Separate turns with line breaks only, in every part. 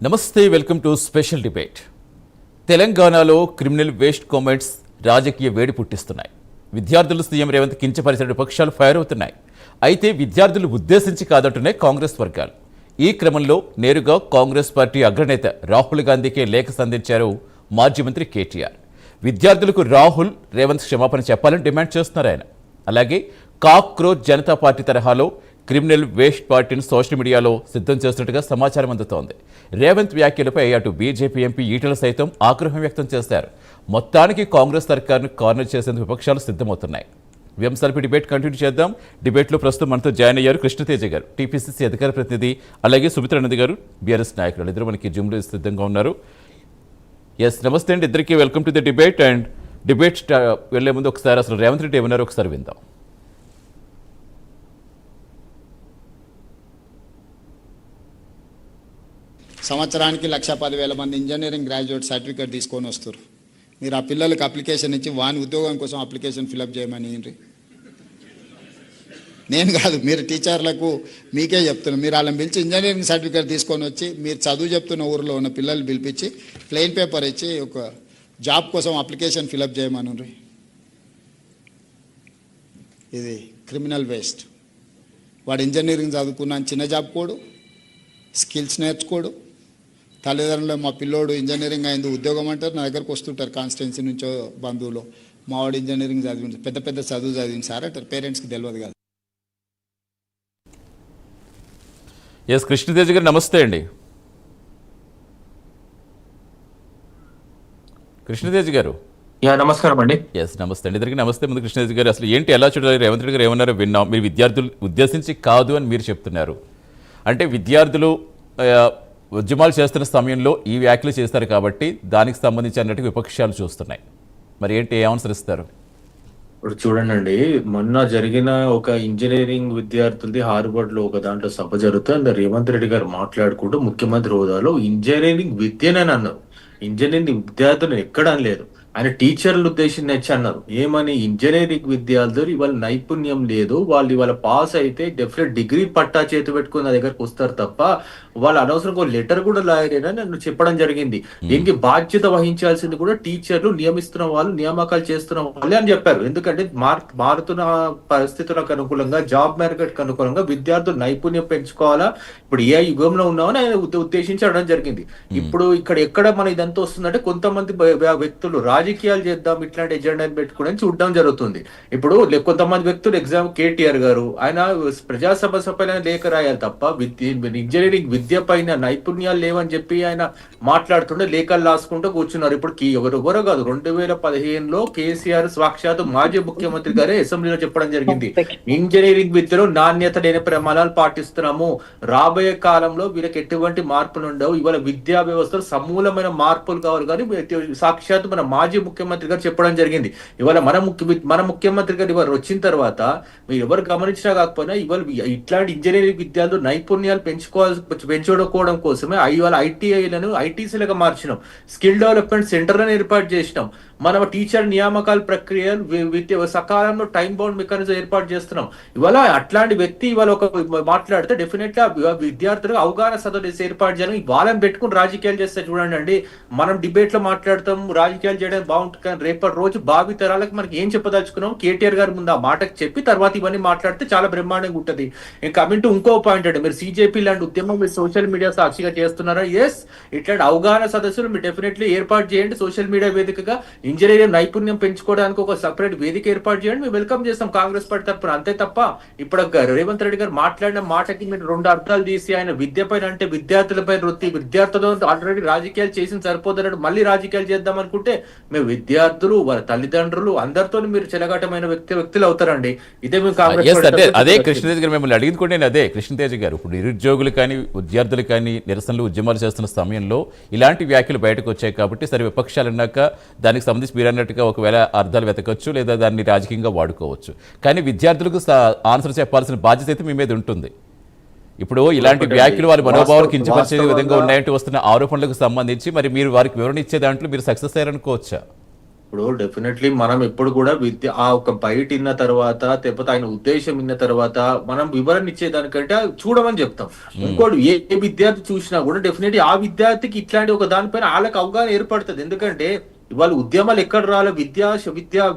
నమస్తే, welcome to special debate. తెలంగాణలో criminal waste comments రాజకీయ వేడి పుట్టిస్తున్నాయి. విద్యార్థులు సీఎం రేవంత్ కించపరిచిన విపక్షాలు ఫైర్ అవుతున్నాయి. అయితే విద్యార్థులు ఉద్దేశించి కాదంటున్నాయి కాంగ్రెస్ వర్గాలు. ఈ క్రమంలో నేరుగా కాంగ్రెస్ పార్టీ అగ్రనేత రాహుల్ గాంధీకే లేఖ సంధించారు మాజీ మంత్రి కేటీఆర్. విద్యార్థులకు రాహుల్ రేవంత్ క్షమాపణ చెప్పాలని డిమాండ్ చేస్తున్నారు ఆయన. అలాగే కాక్రోచ్ జనతా పార్టీ తరహాలో క్రిమినల్ వేస్ట్ పార్టీని సోషల్ మీడియాలో సిద్ధం చేస్తున్నట్టుగా సమాచారం అందుతోంది. రేవంత్ వ్యాఖ్యలపై అటు బీజేపీ ఎంపీ ఈటల సైతం ఆగ్రహం వ్యక్తం చేశారు. మొత్తానికి కాంగ్రెస్ సర్కార్ను కార్నర్ చేసేందుకు విపక్షాలు సిద్ధమవుతున్నాయి. ఈ అంశాలపై డిబేట్ కంటిన్యూ చేద్దాం. డిబేట్లో ప్రస్తుతం మనతో జాయిన్ అయ్యారు కృష్ణతేజ గారు, టీపీసీసీ అధికార ప్రతినిధి, అలాగే సుమిత్రానంద్ గారు, బీఆర్ఎస్ నాయకులు. ఇద్దరు మనకి జూమ్లో సిద్ధంగా ఉన్నారు. ఎస్, నమస్తే అండి ఇద్దరికి. Welcome to the debate. And debate వెళ్లే ముందు ఒకసారి అసలు రేవంత్ రెడ్డి ఏమన్నారో ఒకసారి విందాం.
సంవత్సరానికి 1,10,000 మంది ఇంజనీరింగ్ గ్రాడ్యుయేట్ సర్టిఫికేట్ తీసుకొని వస్తారు. మీరు ఆ పిల్లలకి అప్లికేషన్ ఇచ్చి వాని ఉద్యోగం కోసం అప్లికేషన్ ఫిలప్ చేయమని నేను కాదు, మీరు టీచర్లకు మీకే చెప్తున్నారు. మీరు వాళ్ళని పిలిచి ఇంజనీరింగ్ సర్టిఫికేట్ తీసుకొని వచ్చి మీరు చదువు చెప్తున్న ఊరిలో ఉన్న పిల్లలు పిలిపించి ప్లెయిన్ పేపర్ ఇచ్చి ఒక జాబ్ కోసం అప్లికేషన్ ఫిలప్ చేయమని. ఇది క్రిమినల్ వేస్ట్. వాడు ఇంజనీరింగ్ చదువుకున్న చిన్న జాబ్ కోడు, స్కిల్స్ నేర్చుకోడు. తల్లిదండ్రులు మా పిల్లోడు ఇంజనీరింగ్ అయింది ఉద్యోగం అంటారు, నా దగ్గరకు వస్తుంటారు కాన్స్టిట్యున్సీ నుంచో బంధువులు, మావాడు ఇంజనీరింగ్ చదివింది, పెద్ద పెద్ద చదువు చదివింది సార్ అంటారు. పేరెంట్స్కి తెలియదు కదా.
ఎస్, కృష్ణతేజ గారు నమస్తే అండి. కృష్ణతేజ గారు
నమస్కారం అండి.
ఎస్, నమస్తే అండి ఇద్దరికి. నమస్తే. ముందు కృష్ణతేజ గారు అసలు ఏంటి, ఎలా చూడాలి? రేవంత్ రెడ్డి గారు ఏమన్నారో విన్నాం. మీరు విద్యార్థులు ఉద్దేశించి కాదు అని మీరు చెప్తున్నారు. అంటే విద్యార్థులు ఉద్యమాలు చేస్తున్న సమయంలో ఈ వ్యాఖ్యలు చేస్తారు కాబట్టి దానికి సంబంధించి అన్నట్టు విపక్షాలు చూస్తున్నాయి. మరి ఏంటి, ఏమనుసరిస్తారు?
ఇప్పుడు చూడండి, మొన్న జరిగిన ఒక ఇంజనీరింగ్ విద్యార్థులది హార్వర్డ్ లో ఒక దాంట్లో సభ జరుగుతుంది. రేవంత్ రెడ్డి గారు మాట్లాడుకుంటూ ముఖ్యమంత్రి హోదాలో ఇంజనీరింగ్ విద్యనని అన్నారు. ఇంజనీరింగ్ విద్యార్థులు ఎక్కడ అనలేదు. ఆయన టీచర్లు ఉద్దేశించి అన్నారు. ఏమని? ఇంజనీరింగ్ విద్యార్థులు ఇవాళ నైపుణ్యం లేదు, వాళ్ళు ఇవాళ పాస్ అయితే డెఫినెట్ డిగ్రీ పట్టా చేతి పెట్టుకుని నా దగ్గరకు వస్తారు తప్ప వాళ్ళు అనవసరంగా లెటర్ కూడా లాయరేనా నన్ను చెప్పడం జరిగింది. దీనికి బాధ్యత వహించాల్సింది కూడా టీచర్లు, నియమిస్తున్న వాళ్ళు, నియామకాలు చేస్తున్న వాళ్ళే అని చెప్పారు. ఎందుకంటే మారుతున్న పరిస్థితులకు అనుకూలంగా, జాబ్ మార్కెట్కి అనుకూలంగా విద్యార్థులు నైపుణ్యం పెంచుకోవాలా, ఇప్పుడు ఏ యుగంలో ఉన్నామని ఆయన ఉద్దేశించి అనడం జరిగింది. ఇప్పుడు ఎక్కడ మన ఇదంతా వస్తుందంటే కొంతమంది వ్యక్తులు రాజకీయాలు చేద్దాం ఇట్లాంటి ఎజెండాని పెట్టుకుని చూడడం జరుగుతుంది. ఇప్పుడు కొంతమంది వ్యక్తులు ఎగ్జామ్ కేటీఆర్ గారు ఆయన ప్రజా సమస్య పైన లేఖ రాయాలి తప్ప ఇంజనీరింగ్ విద్య పైన నైపుణ్యాలు లేవని చెప్పి ఆయన మాట్లాడుతుంటే లేఖలు రాసుకుంటూ కూర్చున్నారు. ఇప్పుడు ఎవరెవరో కాదు, 2015లో కేసీఆర్ సాక్షాత్ మాజీ ముఖ్యమంత్రి గారే అసెంబ్లీలో చెప్పడం జరిగింది. ఇంజనీరింగ్ విద్యలో నాణ్యత లేని ప్రమాణాలు పాటిస్తున్నాము, రాబోయే కాలంలో వీళ్ళకి ఎటువంటి మార్పులు ఉండవు, ఇవాళ విద్యా వ్యవస్థలో సమూలమైన మార్పులు కావాలి కానీ సాక్షాత్ మన మాజీ ముఖ్యమంత్రి గారు చెప్పడం జరిగింది. ఇవాళ మన ముఖ్యమంత్రి గారు ఇవాళ వచ్చిన తర్వాత మీరు ఎవరు గమనించినా కాకపోయినా ఇవాళ ఇట్లాంటి ఇంజనీరింగ్ విద్యార్థులు నైపుణ్యాలు పెంచుకోవడం కోసమే ఇవాళ ఐటీఐలను ఐటీసీలుగా మార్చినాం, స్కిల్ డెవలప్మెంట్ సెంటర్లను ఏర్పాటు చేసినాం, మనం టీచర్ నియామకాల ప్రక్రియ సకాలంలో టైం బౌండ్ మెకానిజం ఏర్పాటు చేస్తున్నాం. ఇవాళ అట్లాంటి వ్యక్తి ఇవాళ ఒక మాట్లాడితే డెఫినెట్ గా విద్యార్థులకు అవగాహన సదస్సు ఏర్పాటు చేయడం, వాళ్ళని పెట్టుకుని రాజకీయాలు చేస్తే చూడండి అండి, మనం డిబేట్ లో మాట్లాడతాం, రాజకీయాలు చేయడానికి బాగుంటుంది, కానీ రేపటి రోజు భావి తరాలకు మనకి ఏం చెప్పదలుచుకున్నాం కేటీఆర్ గారు ముందు ఆ మాటకు చెప్పి తర్వాత ఇవన్నీ మాట్లాడితే చాలా బ్రహ్మాండంగా ఉంటుంది. కమింగ్ టు ఇంకో పాయింట్ అంటే, మీరు సిజేపీ లాంటి ఉద్యమం మీరు సోషల్ మీడియా సాక్షిగా చేస్తున్నారా? ఎస్, ఇట్లాంటి అవగాహన సదస్సులు మీరు డెఫినెట్లీ ఏర్పాటు చేయండి. సోషల్ మీడియా వేదికగా ఇంజనీరింగ్ నైపుణ్యం పెంచుకోవడానికి ఒక సపరేట్ వేదిక ఏర్పాటు చేయండి, మేము వెల్కమ్ చేస్తాం కాంగ్రెస్ పార్టీ తరఫున. అంతే తప్ప ఇప్పుడు రేవంత్ రెడ్డి గారు మాట్లాడిన మాటకి మీరు రెండు అర్థాలు తీసి ఆయన విద్య పైన అంటే విద్యార్థులపై విద్యార్థులతో ఆల్రెడీ రాజకీయాలు చేసిన సరిపోతున్నట్టు మళ్ళీ రాజకీయాలు చేద్దాం అనుకుంటే మేము విద్యార్థులు, వాళ్ళ తల్లిదండ్రులు అందరితో మీరు చెలగాటమైన వ్యక్తులు అవుతారండి. ఇదే మేము కాంగ్రెస్.
అదే కృష్ణతేజ గారు మిమ్మల్ని అడిగింది కూడా నేను అదే. కృష్ణతేజ గారు, ఇప్పుడు నిరుద్యోగులు కానీ విద్యార్థులు కానీ నిరసనలు ఉద్యమాలు చేస్తున్న సమయంలో ఇలాంటి వ్యాఖ్యలు బయటకు వచ్చాయి కాబట్టి సరే విపక్షాలు అన్నాక దానికి సంబంధించి మీరు అన్నట్టుగా ఒకవేళ అర్థాలు వెతకవచ్చు లేదా దాన్ని రాజకీయంగా వాడుకోవచ్చు. కానీ విద్యార్థులకు ఆన్సర్ చెప్పాల్సిన బాధ్యత అయితే మీ మీద ఉంటుంది. ఇప్పుడు ఇలాంటి వ్యాఖ్యలు వారి మనోభావాలు కించపరిచే విధంగా ఉన్నాయంటూ వస్తున్న ఆరోపణలకు సంబంధించి మరి మీరు వారికి వివరణ ఇచ్చే దాంట్లో మీరు సక్సెస్ అయ్యారనుకోవచ్చా?
ఇప్పుడు డెఫినెట్లీ మనం ఎప్పుడు కూడా విద్య ఆ ఒక బయట విన్న తర్వాత లేకపోతే ఆయన ఉద్దేశం విన్న తర్వాత మనం వివరణ ఇచ్చేదానికంటే చూడమని చెప్తాం. ఇంకోటి ఏ విద్యార్థి చూసినా కూడా డెఫినెట్లీ ఆ విద్యార్థికి ఇట్లాంటి ఒక దానిపైన వాళ్ళకి అవగాహన ఏర్పడుతుంది. ఎందుకంటే ఇవాళ ఉద్యమాలు ఎక్కడ రాలో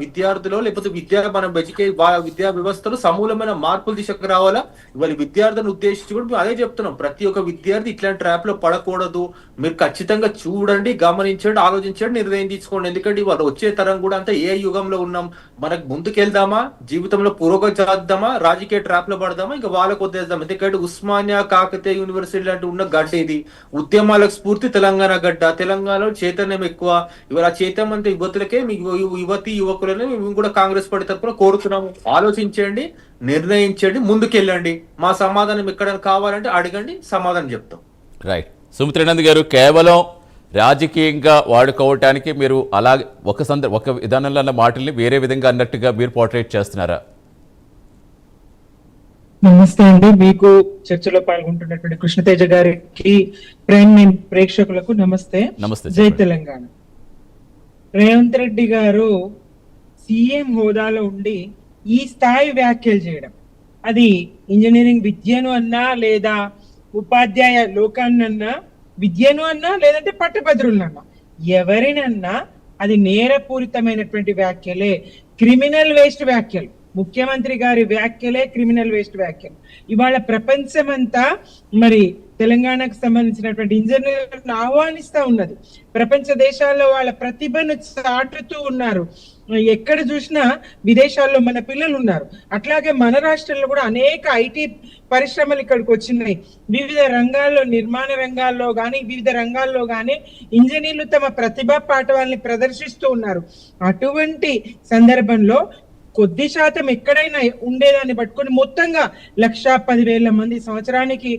విద్యార్థులు లేకపోతే మనం విద్యా వ్యవస్థలో సమూలమైన మార్పుల దిశకు రావాలా. ఇవాళ విద్యార్థులను ఉద్దేశించి కూడా మేము అదే చెప్తున్నాం, ప్రతి ఒక్క విద్యార్థి ఇట్లాంటి ట్రాప్ లో పడకూడదు. మీరు ఖచ్చితంగా చూడండి, గమనించండి, ఆలోచించండి, నిర్ణయం తీసుకోండి. ఎందుకంటే ఇవాళ వచ్చే తరం కూడా అంతా ఏ యుగంలో ఉన్నాం, మనకు ముందుకెళ్దామా, జీవితంలో పురోగతి చేద్దామా, రాజకీయ ట్రాప్ లో పడదామా, ఇంకా వాళ్ళకు వదిలేద్దాం. ఎందుకంటే ఉస్మానియా, కాకతీయ యూనివర్సిటీ లాంటి ఉన్న గడ్డ ఇది, ఉద్యమాలకు స్ఫూర్తి తెలంగాణ గడ్డ. తెలంగాణలో చైతన్యం ఎక్కువ. ఇవాళ చైతన్యవంత యువతులకే, మీ యువతి యువకులని మేము కూడా కాంగ్రెస్ పార్టీ తరఫున కోరుతున్నాము. ఆలోచించండి, నిర్ణయించండి, ముందుకెళ్ళండి. మా సమాధానం ఎక్కడ కావాలంటే అడగండి, సమాధానం చెప్తాం.
రైట్. సుమిత్రానంద్ గారు, కేవలం రాజకీయంగా వాడుకోవటానికి మీరు అలా ఒక విధానంలో అన్న మాటల్ని వేరే విధంగా అన్నట్టుగా మీరు పోర్ట్రేట్ చేస్తున్నారా?
నమస్తే అండి. మీకు చర్చలో పాల్గొంటున్నటువంటి కృష్ణతేజ గారికి, ప్రేక్షకులకు నమస్తే.
నమస్తే.
జై తెలంగాణ. రేవంత్ రెడ్డి గారు సీఎం హోదాలో ఉండి ఈ స్థాయి వ్యాఖ్యలు చేయడం, అది ఇంజనీరింగ్ విద్యను అన్నా లేదా ఉపాధ్యాయ లోకాన్నన్నా, విద్యను అన్నా లేదంటే పట్టభద్రులన్నా, ఎవరినన్నా అది నేరపూరితమైనటువంటి వ్యాఖ్యలే, క్రిమినల్ వేస్ట్ వ్యాఖ్యలు. ముఖ్యమంత్రి గారి వ్యాఖ్యలే క్రిమినల్ వేస్ట్ వ్యాఖ్యలు. ఇవాళ ప్రపంచమంతా మరి తెలంగాణకు సంబంధించినటువంటి ఇంజనీర్లను ఆహ్వానిస్తా ఉన్నది. ప్రపంచ దేశాల్లో వాళ్ళ ప్రతిభను చాటుతూ ఉన్నారు. ఎక్కడ చూసినా విదేశాల్లో మన పిల్లలు ఉన్నారు. అట్లాగే మన రాష్ట్రంలో కూడా అనేక ఐటీ పరిశ్రమలు ఇక్కడికి వచ్చినాయి. వివిధ రంగాల్లో, నిర్మాణ రంగాల్లో కానీ వివిధ రంగాల్లో కానీ ఇంజనీర్లు తమ ప్రతిభా పాఠవాల్ని ప్రదర్శిస్తూ ఉన్నారు. అటువంటి సందర్భంలో కొద్ది శాతం ఎక్కడైనా ఉండేదాన్ని పట్టుకొని మొత్తంగా 1,10,000 మంది సంవత్సరానికి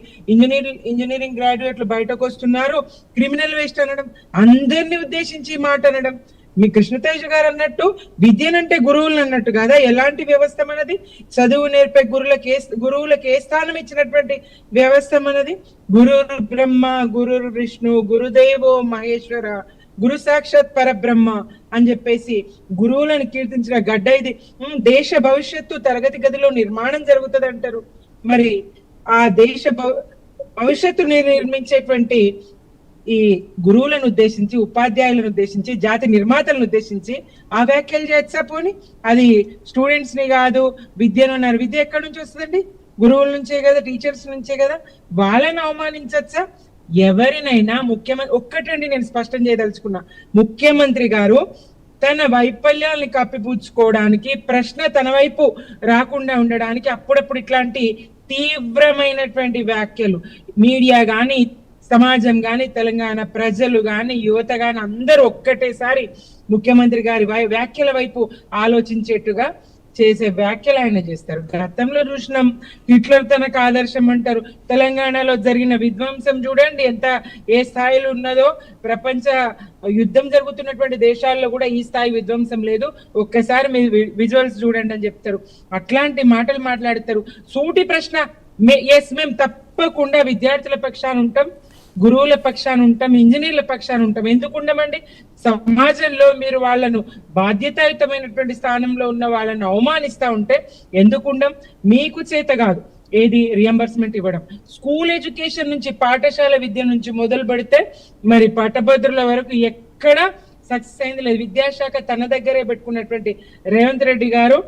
ఇంజనీరింగ్ గ్రాడ్యుయేట్లు బయటకు వస్తున్నారు. క్రిమినల్ వేస్ట్ అనడం, అందరినీ ఉద్దేశించి మాట అనడం. మీ కృష్ణతేజ గారు అన్నట్టు విద్యనంటే గురువులు అన్నట్టు కదా, ఎలాంటి వ్యవస్థ మనది? చదువు నేర్పే గురువులకు ఏ స్థానం ఇచ్చినటువంటి వ్యవస్థ మనది? గురుర్ బ్రహ్మ, గురుర్ విష్ణు, గురుదేవో మహేశ్వర, గురు సాక్షాత్ పరబ్రహ్మ అని చెప్పేసి గురువులను కీర్తించిన గడ్డ ఇది. దేశ భవిష్యత్తు తరగతి గదిలో నిర్మాణం జరుగుతుంది అంటారు. మరి ఆ దేశ భవిష్యత్తుని నిర్మించేటువంటి ఈ గురువులను ఉద్దేశించి, ఉపాధ్యాయులను ఉద్దేశించి, జాతి నిర్మాతలను ఉద్దేశించి ఆ వ్యాఖ్యలు చేయొచ్చా? పోని అది స్టూడెంట్స్ ని కాదు, విద్యను అన్నారు. విద్య ఎక్కడి నుంచి వస్తుందండి? గురువుల నుంచే కదా, టీచర్స్ నుంచే కదా. వాళ్ళని అవమానించచ్చా? ఎవరినైనా ముఖ్యమంత్రి ఒక్కటండి నేను స్పష్టం చేయదలుచుకున్నా, ముఖ్యమంత్రి గారు తన వైఫల్యాన్ని కప్పిపుచ్చుకోవడానికి, ప్రశ్న తన వైపు రాకుండా ఉండడానికి అప్పుడప్పుడు ఇట్లాంటి తీవ్రమైనటువంటి వ్యాఖ్యలు మీడియా గాని, సమాజం గాని, తెలంగాణ ప్రజలు గాని, యువత గాని అందరూ ఒక్కటేసారి ముఖ్యమంత్రి గారి వ్యాఖ్యల వైపు ఆలోచించేట్టుగా చేసే వ్యాఖ్యలు ఆయన చేస్తారు. గతంలో చూసినాం, హిట్లర్ తనకు ఆదర్శం అంటారు. తెలంగాణలో జరిగిన విధ్వంసం చూడండి ఎంత ఏ స్థాయిలో ఉన్నదో. ప్రపంచ యుద్ధం జరుగుతున్నటువంటి దేశాల్లో కూడా ఈ స్థాయి విధ్వంసం లేదు. ఒక్కసారి మీ విజువల్స్ చూడండి అని చెప్తారు. అట్లాంటి మాటలు మాట్లాడతారు. సూటి ప్రశ్న, మేము తప్పకుండా విద్యార్థుల పక్షాన ఉంటాం, గురువుల పక్షాన ఉంటాం, ఇంజనీర్ల పక్షాన ఉంటాం. ఎందుకు ఉండమండి? సమాజంలో మీరు వాళ్ళను బాధ్యతాయుతమైనటువంటి స్థానంలో ఉన్న వాళ్ళను అవమానిస్తా ఉంటే ఎందుకుండం? మీకు చేత కాదు ఏది రియంబర్స్మెంట్ ఇవ్వడం. స్కూల్ ఎడ్యుకేషన్ నుంచి, పాఠశాల విద్య నుంచి మొదలు పెడితే మరి పట్టభద్రుల వరకు ఎక్కడ సక్సెస్ అయింది లేదు. విద్యాశాఖ తన దగ్గరే పెట్టుకున్నటువంటి రేవంత్ రెడ్డి గారు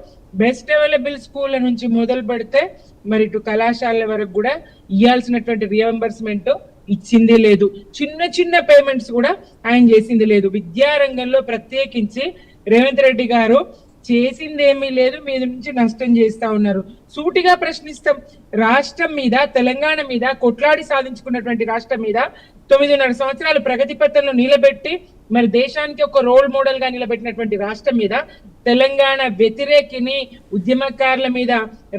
బెస్ట్ అవైలబుల్ స్కూల్ నుంచి మొదలు పెడితే మరి ఇటు కళాశాలల వరకు కూడా ఇవ్వాల్సినటువంటి రియంబర్స్మెంట్ ఇచ్చింది లేదు. చిన్న చిన్న పేమెంట్స్ కూడా ఆయన చేసింది లేదు. విద్యారంగంలో ప్రత్యేకించి రేవంత్ రెడ్డి గారు చేసింది ఏమీ లేదు, మీద నుంచి నష్టం చేస్తా ఉన్నారు. సూటిగా ప్రశ్నిస్తాం. రాష్ట్రం మీద, తెలంగాణ మీద కొట్లాడి సాధించుకున్నటువంటి రాష్ట్రం మీద 9.5 సంవత్సరాలు ప్రగతి పథంలో నిలబెట్టి మరి దేశానికి ఒక రోల్ మోడల్ గా నిలబెట్టినటువంటి రాష్ట్రం మీద తెలంగాణ వ్యతిరేకిని, ఉద్యమకారుల మీద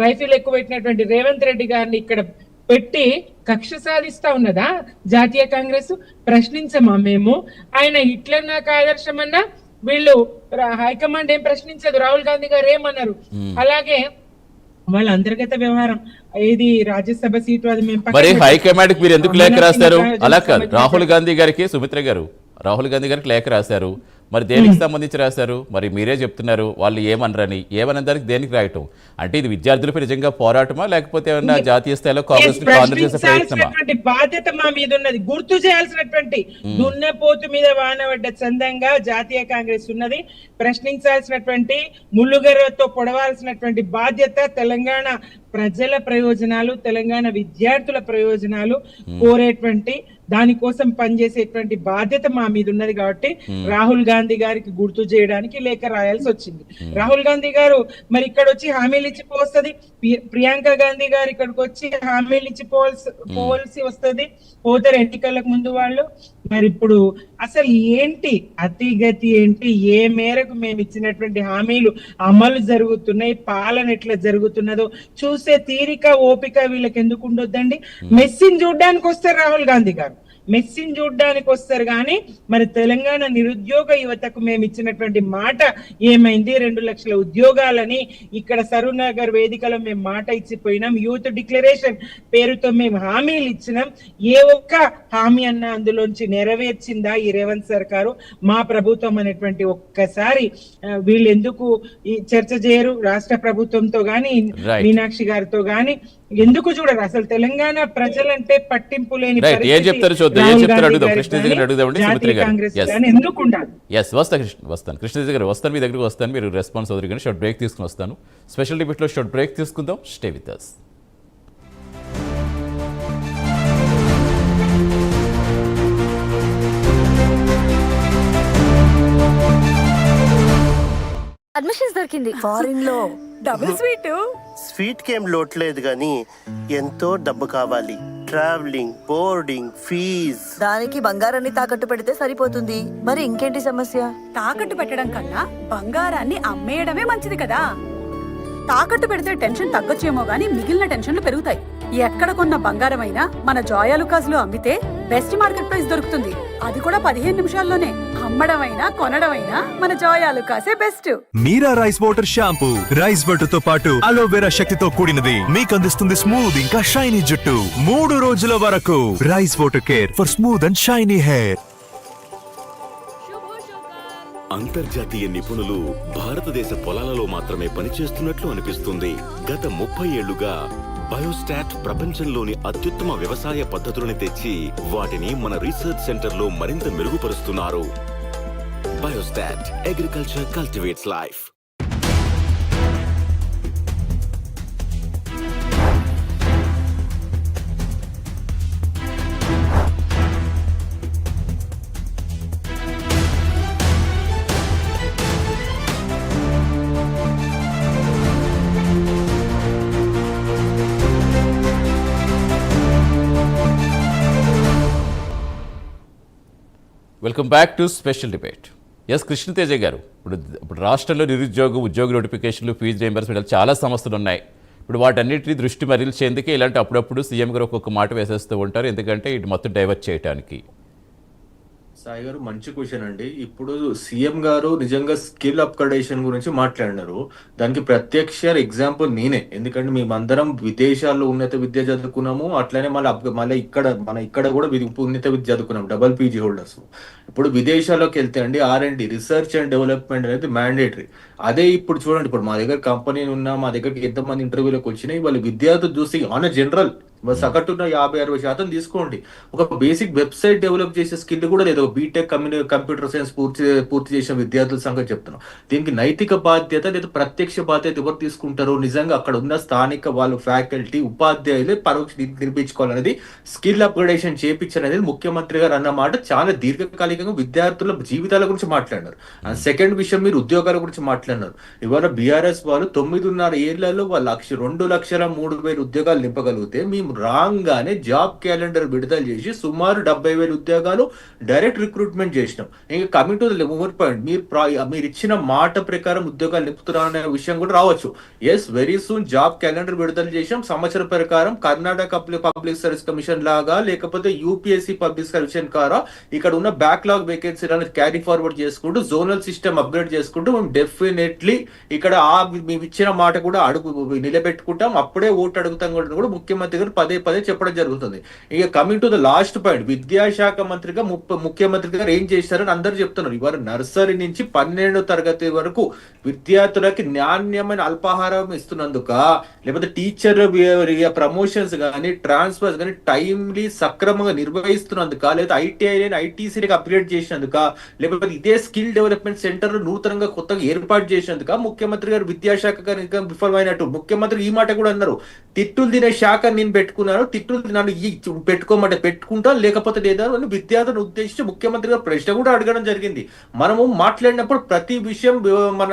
రైఫిల్ ఎక్కువ పెట్టినటువంటి రేవంత్ రెడ్డి గారిని ఇక్కడ పెట్టి కక్ష సాధిస్తా ఉన్నదా జాతీయ కాంగ్రెస్? ప్రశ్నించమా మేము? ఆయన హిట్లర్ నాకు ఆదర్శం అన్నా వీళ్ళు హైకమాండ్ ఏం ప్రశ్నించదు. రాహుల్ గాంధీ గారు ఏమన్నారు? అలాగే వాళ్ళ అంతర్గత వ్యవహారం ఏది రాజ్యసభ సీటు అది మేము
మరి హైకమాండ్ మీరు ఎందుకు లేఖ రాస్తారు? అలా కాదు, రాహుల్ గాంధీ గారికి, సుమిత్ర గారు రాహుల్ గాంధీ గారికి లేఖ రాశారు. మరి దేనికి సంబంధించి రాశారు? మరి మీరే చెప్తున్నారు వాళ్ళు ఏమనరని. ఏమన్న దానికి దేనికి రాయటం? అంటే ఇది విద్యార్థులపై నిజంగా పోరాటమా, లేకపోతే ఏమన్నా జాతీయ స్థాయిలో కాంగ్రెస్ ని కార్నర్ చేసే ప్రయత్నమా?
బాధ్యత మా మీద ఉన్నది, గుర్తు చేయాల్సినటువంటి దున్నపోతు మీద వానబడ్డ చందంగా జాతీయ కాంగ్రెస్ ఉన్నది. ప్రశ్నించాల్సినటువంటి, ముళ్ళుగర్రతో పొడవాల్సినటువంటి బాధ్యత తెలంగాణ ప్రజల ప్రయోజనాలు, తెలంగాణ విద్యార్థుల ప్రయోజనాలు కోరేటువంటి, దానికోసం పనిచేసేటువంటి బాధ్యత మా మీద ఉన్నది. కాబట్టి రాహుల్ గాంధీ గారికి గుర్తు చేయడానికి లేఖ రాయాల్సి వచ్చింది. రాహుల్ గాంధీ గారు మరి ఇక్కడ వచ్చి హామీలు ఇచ్చి పోస్తుంది, ప్రియాంక గాంధీ గారు ఇక్కడికి వచ్చి హామీలు ఇచ్చి పోవలసి వస్తుంది, పోతారు ఎన్నికలకు ముందు వాళ్ళు. మరి ఇప్పుడు అసలు ఏంటి అతిగతి ఏంటి? ఏ మేరకు మేము ఇచ్చినటువంటి హామీలు అమలు జరుగుతున్నాయి, పాలన ఎట్లా జరుగుతున్నదో చూసే తీరిక, ఓపిక వీళ్ళకి ఎందుకు ఉండొద్దండి? మెస్సిని చూడడానికి వస్తారు రాహుల్ గాంధీ గారు, మెస్సిని చూడడానికి వస్తారు. కానీ మరి తెలంగాణ నిరుద్యోగ యువతకు మేము ఇచ్చినటువంటి మాట ఏమైంది? 2 లక్షల ఉద్యోగాలని ఇక్కడ సరూనగర్ వేదికలో మేము మాట ఇచ్చిపోయినాం. యూత్ డిక్లరేషన్ పేరుతో మేము హామీలు ఇచ్చినాం. ఏ ఒక్క హామీ అన్న అందులోంచి నెరవేర్చిందా ఈ రేవంత్ సర్కారు, మా ప్రభుత్వం అనేటువంటి ఒక్కసారి వీళ్ళు ఎందుకు ఈ చర్చ చేయరు? రాష్ట్ర ప్రభుత్వంతో గాని, మీనాక్షి గారితో గాని ఎందుకు చూడరు? అసలు తెలంగాణ ప్రజలంటే పట్టింపు లేని
వస్తాను కృష్ణదేవి గారు, వస్తాను మీ దగ్గరికి వస్తాను. మీరు రెస్పాన్స్ అవుతారు కానీ షార్ట్ బ్రేక్ తీసుకుని వస్తాను. స్పెషల్ డిబేట్లో షార్ట్ బ్రేక్ తీసుకుందాం. Stay with us.
అడ్మిషన్స్ దొరికింది ఫారిన్ లో. డబుల్ స్వీట్
కేం లోట్లేదు గాని ఎంతో డబ్బు కావాలి. Traveling, boarding, fees.
దానికి బంగారాన్ని తాకట్టు పెడితే సరిపోతుంది. మరి ఇంకేంటి సమస్య?
తాకట్టు పెట్టడం కన్నా బంగారాన్ని అమ్మేయడమే మంచిది కదా. తాకట్టు పెడితే టెన్షన్ తగ్గొచ్చేమో గానీ మిగిలిన టెన్షన్లు పెరుగుతాయి. ఎక్కడ కొన్న బంగారం అయినా మన జోయాలుకాస్ లో అమ్మితే బెస్ట్ మార్కెట్ ప్రైస్ దొరుకుతుంది. అది కూడా 15 నిమిషాల్లోనే. అమ్మడమైనా కొనడమైనా మన జోయాలుకాసే best.
Meera rice water shampoo rice water తో పాటు అలోవెరా శక్తితో కూడినది. మీకు అందిస్తుంది స్మూత్ ఇంకా షైనీ జుట్టు 3 రోజుల వరకు. Rice water care for smooth and shiny hair.
అంతర్జాతీయ నిపుణులు భారతదేశ పొలాలలో మాత్రమే పనిచేస్తున్నట్లు అనిపిస్తుంది. గత 30 ఏళ్లుగా బయోస్టాట్ ప్రపంచంలోని అత్యుత్తమ వ్యవసాయ పద్ధతులను తెచ్చి వాటిని మన రీసెర్చ్ సెంటర్లో మరింత మెరుగుపరుస్తున్నారు. Biostadt, agriculture cultivates life.
Welcome back to special debate. S Krishnateja గారు, ఇప్పుడు రాష్ట్రంలో నిరుద్యోగ ఉద్యోగ నోటిఫికేషన్లు, ఫీజు రియంబర్స్మెంట్ చాలా సమస్యలు ఉన్నాయి. ఇప్పుడు వాటన్నిటిని దృష్టి మరల్చేందుకే ఇలాంటి అప్పుడప్పుడు సీఎం గారు ఒక్కొక్క మాట వేసేస్తూ ఉంటారు, ఎందుకంటే ఇటు మొత్తం డైవర్ట్ చేయడానికి.
సాయి గారు, మంచి క్వశ్చన్ అండి. ఇప్పుడు సీఎం గారు నిజంగా స్కిల్ అప్గ్రేడేషన్ గురించి మాట్లాడినారు. దానికి ప్రత్యక్ష ఎగ్జాంపుల్ నేనే. ఎందుకంటే మేమందరం విదేశాల్లో ఉన్నత విద్య చదువుకున్నాము, అట్లనే మళ్ళీ ఇక్కడ కూడా ఉన్నత విద్య చదువుకున్నాం, డబల్ పీజీ హోల్డర్స్. ఇప్పుడు విదేశాల్లోకి వెళ్తే అండి R&D, రీసెర్చ్ అండ్ డెవలప్మెంట్ అనేది మ్యాండేటరీ. అదే ఇప్పుడు చూడండి, ఇప్పుడు మా దగ్గర కంపెనీ ఉన్నా, మా దగ్గరికి ఎంతమంది ఇంటర్వ్యూలోకి వచ్చినాయి, వాళ్ళు విద్యార్థులు చూసి ఆన్ జనరల్ సగటున 50-60% తీసుకోండి. ఒక బేసిక్ వెబ్సైట్ డెవలప్ చేసే స్కిల్ కూడా లేదు. బీటెక్ కంప్యూటర్ సైన్స్ పూర్తి చేసిన విద్యార్థుల సంగతి చెప్తున్నాం. దీనికి నైతిక బాధ్యత లేదా ప్రత్యక్ష బాధ్యత ఎవరు తీసుకుంటారు? నిజంగా అక్కడ ఉన్న స్థానిక వాళ్ళు, ఫ్యాకల్టీ, ఉపాధ్యాయులు పరోక్ష నిర్మించుకోవాలనేది, స్కిల్ అప్గ్రేడేషన్ చేయించాలనేది ముఖ్యమంత్రి గారు అన్నమాట చాలా దీర్ఘకాలికంగా విద్యార్థుల జీవితాల గురించి మాట్లాడినారు. అండ్ సెకండ్ విషయం, మీరు ఉద్యోగాల గురించి మాట్లాడినారు. ఇవాళ బీఆర్ఎస్ వాళ్ళు 9.5 ఏళ్లలో వాళ్ళు 2,03,000 ఉద్యోగాలు నింపగలిగితే, మేము రాగానే జాబ్ క్యాలెండర్ విడుదల చేసి సుమారు 70,000 ఉద్యోగాలు డైరెక్ట్ రిక్రూట్మెంట్ చేసినాం. ఇంకా coming to the more point, మీరు ఇచ్చిన మాట ప్రకారం ఉద్యోగాలు నింపుతున్నారనే విషయం కూడా రావచ్చు. Yes, very soon job calendar విడుదల చేసాం. సంవత్సరం ప్రకారం కర్ణాటక పబ్లిక్ సర్వీస్ కమిషన్ లాగా, లేకపోతే యూపీఎస్సీ పబ్లిక్ సర్వీస్ కారా ఇక్కడ ఉన్న బ్యాక్లాగ్ వేకెన్సీలను క్యారీ ఫార్వర్డ్ చేసుకుంటూ, జోనల్ సిస్టమ్ అప్గ్రేడ్ చేసుకుంటూ మేము డెఫినెట్లీ ఇక్కడ మేము ఇచ్చిన మాట కూడా నిలబెట్టుకుంటాం. అప్పుడే ఓటు అడుగుతాం కూడా ముఖ్యమంత్రి గారు పదే పదే చెప్పడం జరుగుతుంది. ఇక coming to the last point, విద్యాశాఖ మంత్రిగా ముఖ్యమంత్రి గారు ఏం చేశారని అందరు చెప్తున్నారు. ఇవాళ నర్సరీ నుంచి 12వ తరగతి వరకు విద్యార్థులకి నాణ్యమైన అల్పాహారం ఇస్తున్నందుక, లేకపోతే టీచర్ ప్రమోషన్స్ కానీ ట్రాన్స్ఫర్స్ కానీ టైమ్లీ సక్రమంగా నిర్వహిస్తున్నందుక, లేదా ఐటీసీకి అప్గ్రేడ్ చేసినందుక, లేకపోతే ఇదే స్కిల్ డెవలప్మెంట్ సెంటర్ నూతనంగా కొత్తగా ఏర్పాటు చేసినందుక ముఖ్యమంత్రి గారు విద్యాశాఖ గారు విఫలమైనట్టు. ముఖ్యమంత్రి ఈ మాట కూడా అన్నారు, తిట్టులు తినే శాఖ నేను పెట్టుకున్నాను, తిట్టులు నన్ను పెట్టుకోమంటే పెట్టుకుంటా, లేకపోతే లేదా అని విద్యార్థులను ఉద్దేశించి ముఖ్యమంత్రి గారు ప్రశ్న కూడా అడగడం జరిగింది. మనము మాట్లాడినప్పుడు ప్రతి విషయం మన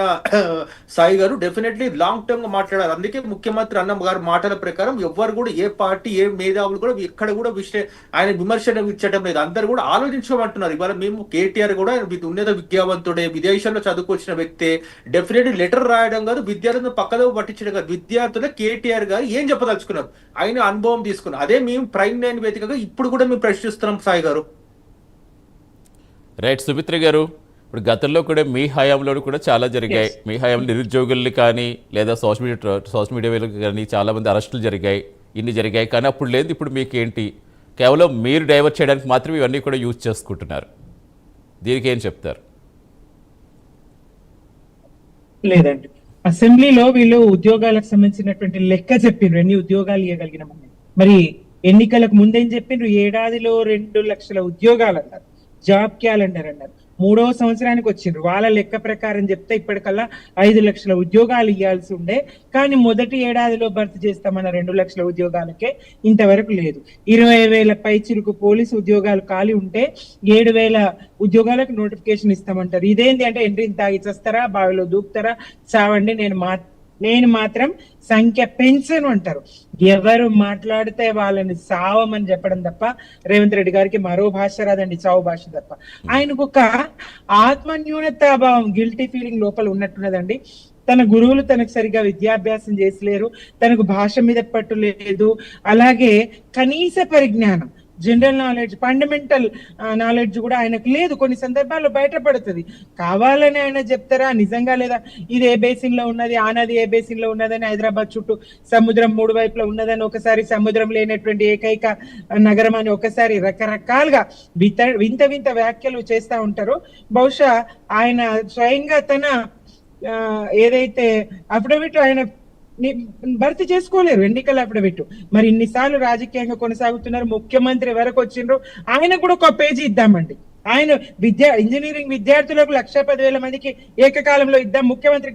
సాయి గారు డెఫినెట్లీ లాంగ్ టర్మ్ గా మాట్లాడారు. అందుకే ముఖ్యమంత్రి అన్న గారి మాటల ప్రకారం ఎవ్వరు కూడా ఏ పార్టీ ఏ మేధావులు కూడా ఎక్కడ కూడా ఆయన విమర్శన ఇచ్చడం లేదు. అందరు కూడా ఆలోచించమంటున్నారు. ఇవాళ మేము కేటీఆర్ కూడా ఉన్నత విద్యావంతుడే, విదేశాల్లో చదువుకొచ్చిన వ్యక్తే, డెఫినెట్లీ లెటర్ రాయడం కాదు, విద్యార్థులను పక్కదో పట్టించడం కాదు, విద్యార్థులు కేటీఆర్ గారు ఏం చెప్పదలుచుకున్నారు ఆయన అనుభవం తీసుకున్నారు. అదే మేము ప్రైమ్ 9 వేదికగా ఇప్పుడు కూడా మేము ప్రశ్నిస్తున్నాం సాయి గారు.
రైట్ సుమిత్ర గారు, ఇప్పుడు గతంలో కూడా మీ హయాంలో కూడా చాలా జరిగాయి. మీ హయాంలో నిరుద్యోగుల్ని కానీ లేదా సోషల్ మీడియా కానీ చాలా మంది అరెస్టులు జరిగాయి, ఇన్ని జరిగాయి. కానీ అప్పుడు లేదు, ఇప్పుడు మీకేంటి? కేవలం మీరు డైవర్ట్ చేయడానికి మాత్రమే ఇవన్నీ కూడా యూజ్ చేసుకుంటున్నారు. దీనికి ఏం చెప్తారు?
లేదండి, అసెంబ్లీలో వీళ్ళు ఉద్యోగాలకు సంబంధించినటువంటి లెక్క చెప్పిండ్రు, ఎన్ని ఉద్యోగాలు ఇవ్వగలిగినామని. మరి ఎన్నికలకు ముందేం చెప్పిండ్రు? ఏడాదిలో 2 లక్షల ఉద్యోగాలు అన్నారు, జాబ్ క్యాలెండర్ అన్నారు. 3వ సంవత్సరానికి వచ్చిండ్రు, వాళ్ళ లెక్క ప్రకారం చెప్తే ఇప్పటికల్లా 5 లక్షల ఉద్యోగాలు ఇవ్వాల్సి ఉండే, కానీ మొదటి ఏడాదిలో భర్తీ చేస్తామన్న 2 లక్షల ఉద్యోగాలకే ఇంతవరకు లేదు. 20,000 పైచిరుకు పోలీసు ఉద్యోగాలు ఖాళీ ఉంటే 7,000 ఉద్యోగాలకు నోటిఫికేషన్ ఇస్తామంటారు. ఇదేంటి అంటే ఎంట్రీని తాగి చేస్తారా, బావిలో దూకుతారా, చావండి, నేను మాత్రం సంఖ్య పెంచను అంటారు. ఎవరు మాట్లాడితే వాళ్ళని సావమని చెప్పడం తప్ప రేవంత్ రెడ్డి గారికి మరో భాష రాదండి, చావు భాష తప్ప. ఆయనకు ఒక ఆత్మన్యూనతాభావం, గిల్టీ ఫీలింగ్ లోపల ఉన్నట్టున్నదండి. తన గురువులు తనకు సరిగా విద్యాభ్యాసం చేసలేరు, తనకు భాష మీద పట్టు లేదు, అలాగే కనీస పరిజ్ఞానం, జనరల్ నాలెడ్జ్, ఫండమెంటల్ నాలెడ్జ్ కూడా ఆయనకు లేదు. కొన్ని సందర్భాల్లో బయటపడుతుంది. కావాలని ఆయన చెప్తారా, నిజంగా లేదా, ఇది ఏ బేసిన్ లో ఉన్నది, ఆ నది ఏ బేసిన్ లో ఉన్నదని, హైదరాబాద్ చుట్టూ సముద్రం 3 వైపులా ఉన్నదని, ఒకసారి సముద్రం లేనటువంటి ఏకైక నగరం అని, ఒకసారి రకరకాలుగా వింత వింత వ్యాఖ్యలు చేస్తూ ఉంటారు. బహుశా ఆయన స్వయంగా తన ఏదైతే అఫిడవిట్ ఆయన భర్తీ చేసుకోలేరు, ఎన్నికల అఫిడవిట్. మరి ఇన్నిసార్లు రాజకీయంగా కొనసాగుతున్నారు, ముఖ్యమంత్రి వరకు వచ్చిండ్రు, ఆయన కూడా ఒక పేజీ ఇద్దామండి. ఆయన ఇంజనీరింగ్ విద్యార్థులకు 1,10,000 మందికి ఏకకాలంలో ఇద్దాం, ముఖ్యమంత్రి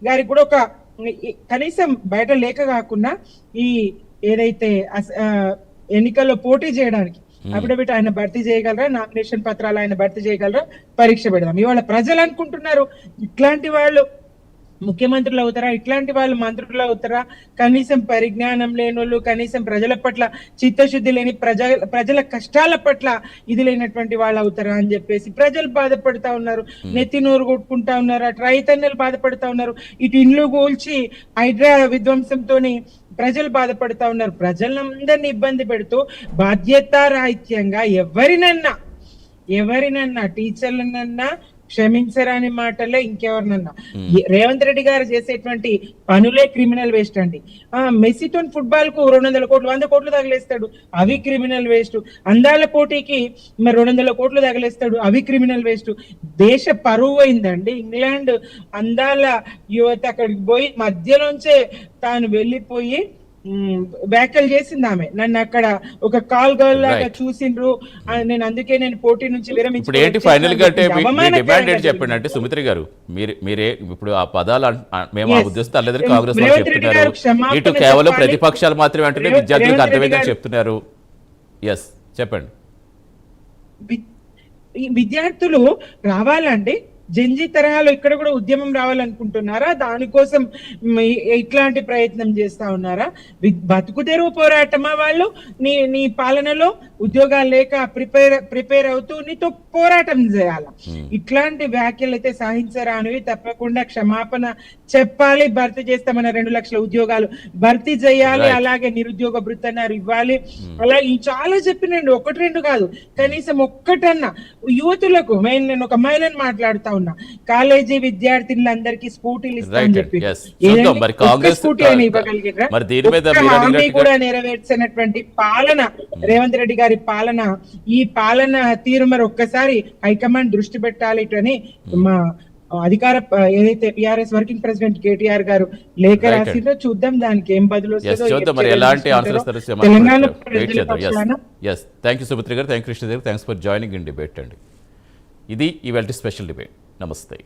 గారికి కూడా ఒక కనీసం బయట లేఖ కాకుండా ఈ ఏదైతే ఎన్నికల్లో పోటీ చేయడానికి అఫిడవిట్ ఆయన భర్తీ చేయగలరా, నామినేషన్ పత్రాలు ఆయన భర్తీ చేయగలరా, పరీక్ష పెడదాం. ఇవాళ ప్రజలు అనుకుంటున్నారు ఇట్లాంటి వాళ్ళు ముఖ్యమంత్రులు అవుతారా, ఇట్లాంటి వాళ్ళు మంత్రులు అవుతారా, కనీసం పరిజ్ఞానం లేని వాళ్ళు, కనీసం ప్రజల పట్ల చిత్తశుద్ధి లేని, ప్రజల కష్టాల పట్ల ఇది లేనటువంటి వాళ్ళు అవుతారా అని చెప్పేసి ప్రజలు బాధపడతా ఉన్నారు, నెత్తి నోరు కొట్టుకుంటా ఉన్నారు, అటు రైతన్నలు బాధపడతా ఉన్నారు, ఇటు ఇండ్లు కూల్చి హైడ్రా విధ్వంసంతో ప్రజలు బాధపడతా ఉన్నారు. ప్రజలందరినీ ఇబ్బంది పెడుతూ బాధ్యతారాహిత్యంగా ఎవరినన్నా టీచర్లనన్నా క్షమించరాని మాటలే, ఇంకెవరినన్నా. రేవంత్ రెడ్డి గారు చేసేటువంటి పనులే క్రిమినల్ వేస్ట్ అండి. మెస్సీతోన్ ఫుట్బాల్ కు 200 కోట్లు 100 కోట్లు తగిలేస్తాడు, అవి క్రిమినల్ వేస్ట్. అందాల పోటీకి మరి 200 కోట్లు తగిలేస్తాడు, అవి క్రిమినల్ వేస్ట్. దేశ పరువు అయిందండి. ఇంగ్లాండ్ అందాల యువత అక్కడికి పోయి మధ్యలోంచే తాను వెళ్ళిపోయి వ్యాఖ్యలు చేసింది ఆమె. నన్ను అక్కడ ఒక కాల్ గర్ల్ లాగా చూసిండ్రు, నేను పోటీ నుంచి
ఇప్పుడు ఏంటి ఫైనల్ గా అంటే డిమాండ్ ఏంటి చెప్పండి. అంటే సుమిత్ర గారు మీరే ఇప్పుడు ఆ పదాలు మేము ఆ ఉద్దేశం అల్లెదరు కాంగ్రెస్ వాళ్ళు చెప్తున్నారు, ఇటు కేవలం ప్రతిపక్షాలు మాత్రమే అంటేనే విద్యార్థులకు అర్థమైందని చెప్తున్నారు. ఎస్ చెప్పండి.
విద్యార్థులు రావాలండి, జంజీ తరహాలో ఇక్కడ కూడా ఉద్యమం రావాలనుకుంటున్నారా? దానికోసం ఇట్లాంటి ప్రయత్నం చేస్తా ఉన్నారా? బతుకు తెరువు పోరాటమా వాళ్ళు నీ పాలనలో? ఉద్యోగాలు లేక ప్రిపేర్ అవుతూ నీతో పోరాటం చేయాలి. ఇట్లాంటి వ్యాఖ్యలు అయితే సహించరానివి, తప్పకుండా క్షమాపణ చెప్పాలి. భర్తీ చేస్తామన్న 2 లక్షల ఉద్యోగాలు భర్తీ చేయాలి, అలాగే నిరుద్యోగ భృతన్నారు ఇవ్వాలి. అలాగే చాలా చెప్పినండి, 1-2 కాదు, కనీసం ఒక్కటన్నా యువతులకు. నేను ఒక మహిళను మాట్లాడుతా ఉన్నా, కాలేజీ విద్యార్థినులందరికీ స్కూటీలు ఇస్తామని చెప్పి స్కూటీ అని ఇవ్వగలిగిరా? హామీ కూడా నెరవేర్చినటువంటి పాలన రేవంత్ రెడ్డి గారి పాలన. ఈ పాలన తీరు మరి ఒక్కసారి హైకమాండ్ దృష్టి పెట్టాలి అని మా అధికార ఏదైతే టిఆర్ఎస్ వర్కింగ్ ప్రెసిడెంట్ కేటీఆర్ గారు లేఖ రాసిందో, చూద్దాం దానికి ఏం బదులు వస్తుందో. తెలంగాణ
థ్యాంక్ యూ సుమిత్ర గారు, థ్యాంక్ యూ కృష్ణ గారు, thanks for joining in debate అండి. ఇది ఇవాళ స్పెషల్ డిబేట్. నమస్తే.